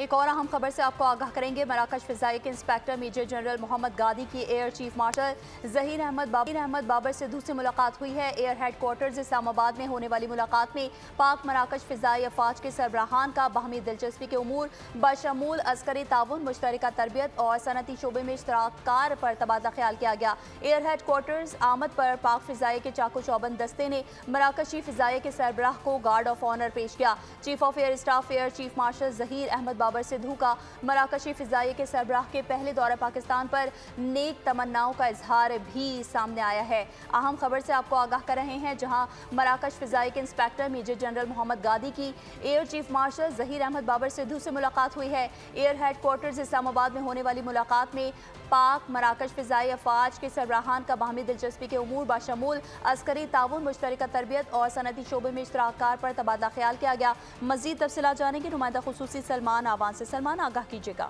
ایک اور اہم خبر سے آپ کو آگاہ کریں گے۔ مراکش فضائیہ کے inspector major general Mohammed Gadi کی air chief marshal Zaheer Ahmed Babar Sidhu سے ملاقات ہوئی ہے۔ ایئر ہیڈ کوارٹرز اسلام آباد میں ہونے والی ملاقات میں پاک مراکش فضائی افواج کے سربراہان کا باہمی دلچسپی کے امور بشمول عسکری تعاون، مشترکہ تربیت اور صنعتی شعبے میں اشتراک کار پر تبادلہ خیال کیا گیا۔ ایئر ہیڈ کوارٹرز آمد پر پاک فضائیہ کے چاقو چوبند دستے نے مراکشی فضائیہ کے سربراہ کو گارڈ آف آنر پیش کیا۔ Chief of air staff air chief marshal Zaheer Ahmed Babar Sidhu کا مراکشی فضائیہ کے سربراہ کے پہلے دورہ پاکستان پر نیک تمناؤں کا اظہار بھی سامنے آیا ہے۔ اہم خبر سے آپ کو آگاہ کر رہے ہیں، جہاں مراکش فضائیہ کے inspector major general Mohammed Gadi کی air chief marshal Zaheer Ahmed Babar Sidhu سے ملاقات ہوئی ہے۔ ایئر ہیڈ کوارٹرز اسلام آباد میں ہونے والی ملاقات میں پاک مراکش فضائی افواج کے سربراہان کا باہمی دلچسپی کے امور بشمول عسکری تعاون، مشترکہ تربیت اور صنعتی شعبے میں اشتراک کار پر تبادلہ خیال کیا گیا۔ مزید تفصیلات جانیں گے نمائندہ خصوصی سلمان آوان سے۔ سلمان، آگاہ کیجیے گا۔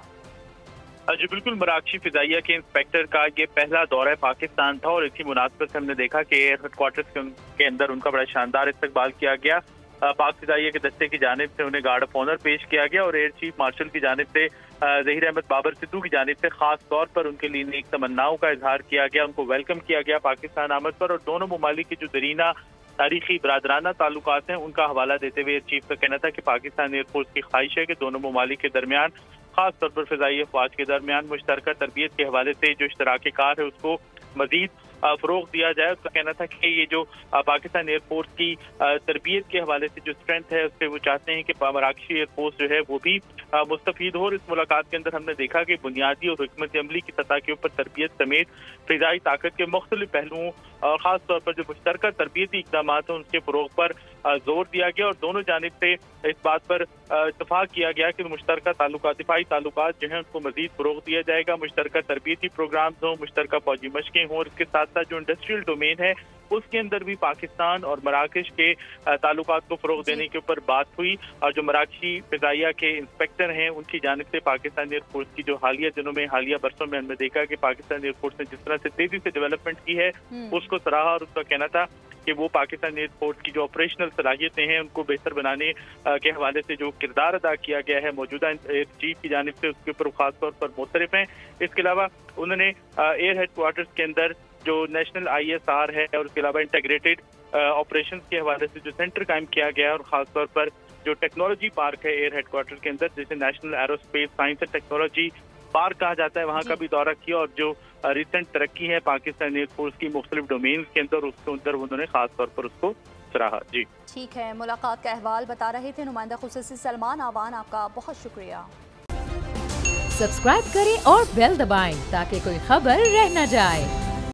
جی بالکل، مراکشی فضائیہ کے انسپیکٹر کا یہ پہلا دورہ پاکستان تھا اور اسی مناسبت سے ہم نے دیکھا کہ ایئر ہیڈ کوارٹرز کے اندر ان کا بڑا شاندار استقبال کیا گیا۔ پاک فضائیہ کے دستے کی جانب سے انہیں گارڈ آف آنر پیش کیا گیا اور ایئر چیف مارشل کی جانب سے ظہیر احمد بابر سدھو کی جانب سے خاص طور پر ان کے لیے نیک تمناؤں کا اظہار کیا گیا، ان کو ویلکم کیا گیا پاکستان آمد پر، اور دونوں ممالک کی جو دیرینہ تاریخی برادرانہ تعلقات ہیں ان کا حوالہ دیتے ہوئے ایئر چیف کا کہنا تھا کہ پاکستان ایئر فورس کی خواہش ہے کہ دونوں ممالک کے درمیان، خاص طور پر فضائی افواج کے درمیان، مشترکہ تربیت کے حوالے سے جو اشتراک کار ہے اس کو مزید فروغ دیا جائے۔ اس کا کہنا تھا کہ یہ جو پاکستان ایئر فورس کی تربیت کے حوالے سے جو اسٹرینتھ ہے اس سے وہ چاہتے ہیں کہ مراکشی ایئر فورس جو ہے وہ بھی مستفید ہو۔ اور اس ملاقات کے اندر ہم نے دیکھا کہ بنیادی اور حکمت عملی کی سطح کے اوپر تربیت سمیت فضائی طاقت کے مختلف پہلوؤں اور خاص طور پر جو مشترکہ تربیتی اقدامات ہیں ان کے فروغ پر زور دیا گیا، اور دونوں جانب سے اس بات پر اتفاق کیا گیا کہ مشترکہ تعلقات، دفاعی تعلقات جو ہیں ان کو مزید فروغ دیا جائے گا، مشترکہ تربیتی پروگرامز ہوں، مشترکہ فوجی مشقیں ہوں، اور اس کے ساتھ ساتھ جو انڈسٹریل ڈومین ہے اس کے اندر بھی پاکستان اور مراکش کے تعلقات کو فروغ دینے کے اوپر بات ہوئی۔ اور جو مراکشی فضائیہ کے انسپیکٹر ہیں ان کی جانب سے پاکستان ایئر فورس کی جو حالیہ دنوں میں، حالیہ برسوں میں ہم نے دیکھا کہ پاکستان ایئر فورس نے جس طرح سے تیزی سے ڈیولپمنٹ کی ہے اس کو سراہا، اور اس کا کہنا تھا کہ وہ پاکستان ایئر فورس کی جو آپریشنل صلاحیتیں ہیں ان کو بہتر بنانے کے حوالے سے جو کردار ادا کیا گیا ہے موجودہ ایئر چیف کی جانب سے، اس کے اوپر خاص طور پر معترف ہیں۔ اس کے علاوہ انہوں نے ایئر ہیڈ کوارٹرز کے اندر جو نیشنل ISR ہے اور اس کے علاوہ انٹیگریٹڈ آپریشنز کے حوالے سے جو سینٹر قائم کیا گیا ہے، اور خاص طور پر جو ٹیکنالوجی پارک ہے ایئر ہیڈ کوارٹر کے اندر جسے national aerospace science and technology park کہا جاتا ہے، وہاں کا بھی دورہ کیا، اور جو ریسنٹ ترقی ہے پاکستان ایئر فورس کی مختلف ڈومینز کے اندر اس کے اندر انہوں نے خاص طور پر اس کو سراہا۔ جی ٹھیک ہے، ملاقات کا احوال بتا رہے تھے نمائندہ خصوصی سلمان آوان، آپ کا بہت شکریہ۔ سبسکرائب کریں اور بیل دبائیں تاکہ کوئی خبر رہ نہ جائے۔